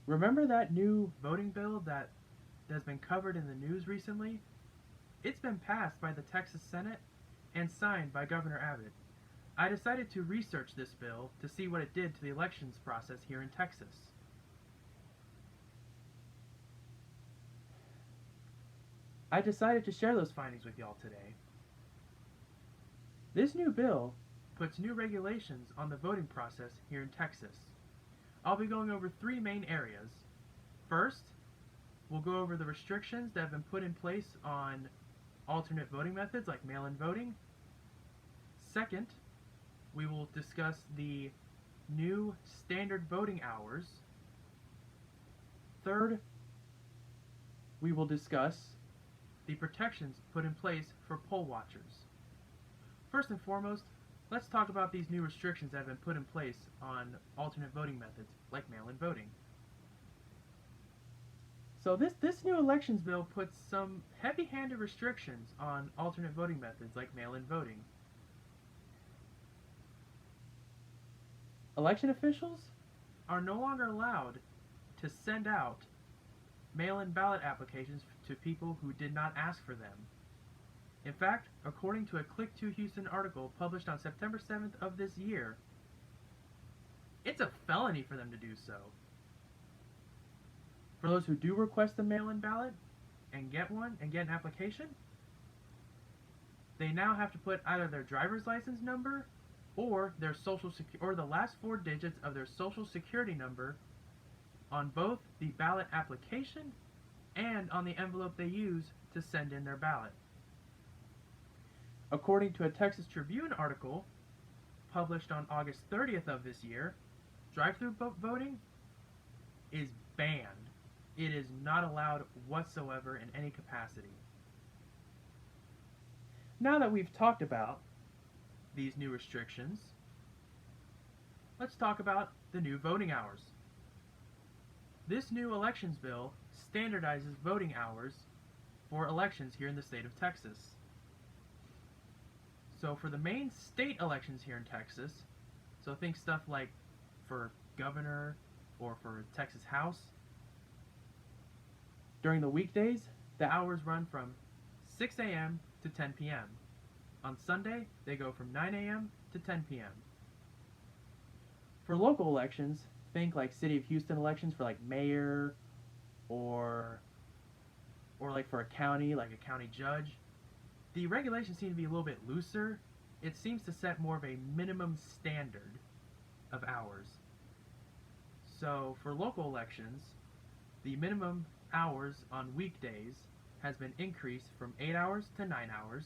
Remember that new voting bill that has been covered in the news recently? It's been passed by the Texas Senate and signed by Governor Abbott. I decided to research this bill to see what it did to the elections process here in Texas. I decided to share those findings with y'all today. This new bill puts new regulations on the voting process here in Texas. I'll be going over three main areas. First, we'll go over the restrictions that have been put in place on alternate voting methods like mail-in voting. Second, we will discuss the new standard voting hours. Third, we will discuss the protections put in place for poll watchers. First and foremost, let's talk about these new restrictions that have been put in place on alternate voting methods like mail-in voting. So this new elections bill puts some heavy-handed restrictions on alternate voting methods like mail-in voting. Election officials are no longer allowed to send out mail-in ballot applications to people who did not ask for them. In fact, according to a Click2 Houston article published on September 7th of this year, it's a felony for them to do so. For those who do request a mail-in ballot and get one and get an application, they now have to put either their driver's license number or their or the last four digits of their social security number on both the ballot application and on the envelope they use to send in their ballot. According to a Texas Tribune article published on August 30th of this year, drive-through voting is banned. It is not allowed whatsoever in any capacity. Now that we've talked about these new restrictions, let's talk about the new voting hours. This new elections bill standardizes voting hours for elections here in the state of Texas. So for the main state elections here in Texas, so think stuff like for governor or for Texas House, during the weekdays, the hours run from 6 a.m. to 10 p.m. On Sunday, they go from 9 a.m. to 10 p.m. For local elections, think like City of Houston elections for like mayor or like for a county, like a county judge, the regulations seem to be a little bit looser. It seems to set more of a minimum standard of hours. So for local elections, the minimum hours on weekdays has been increased from 8 hours to 9 hours.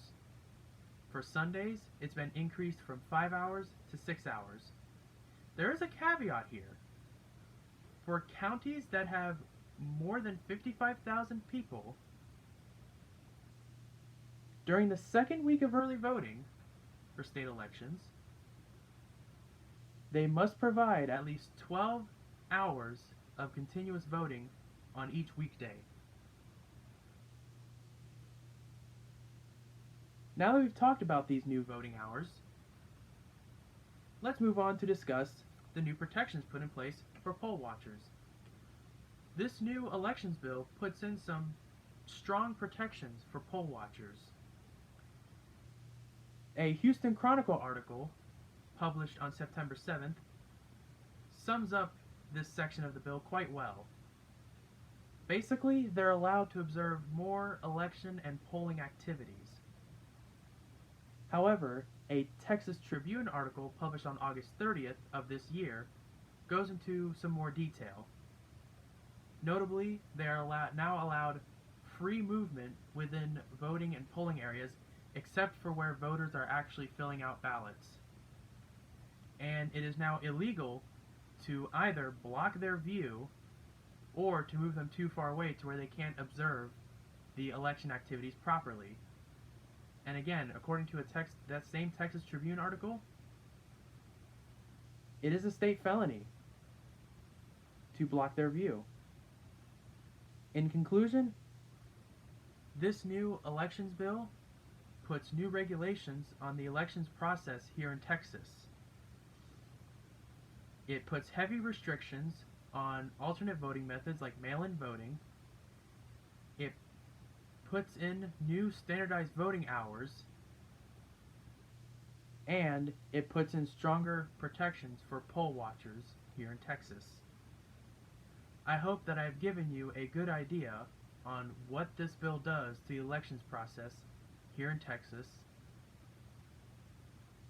For Sundays, it's been increased from 5 hours to 6 hours. There is a caveat here. For counties that have more than 55,000 people, during the second week of early voting for state elections, they must provide at least 12 hours of continuous voting on each weekday. Now that we've talked about these new voting hours, let's move on to discuss the new protections put in place for poll watchers. This new elections bill puts in some strong protections for poll watchers. A Houston Chronicle article published on September 7th sums up this section of the bill quite well. Basically, they're allowed to observe more election and polling activities. However, a Texas Tribune article published on August 30th of this year goes into some more detail. Notably, they are now allowed free movement within voting and polling areas except for where voters are actually filling out ballots. And it is now illegal to either block their view or to move them too far away to where they can't observe the election activities properly. And again, according to that same Texas Tribune article, it is a state felony to block their view. In conclusion, this new elections bill puts new regulations on the elections process here in Texas. It puts heavy restrictions on alternate voting methods like mail-in voting. It puts in new standardized voting hours, and it puts in stronger protections for poll watchers here in Texas. I hope that I've given you a good idea on what this bill does to the elections process here in Texas,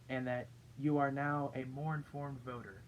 and that you are now a more informed voter.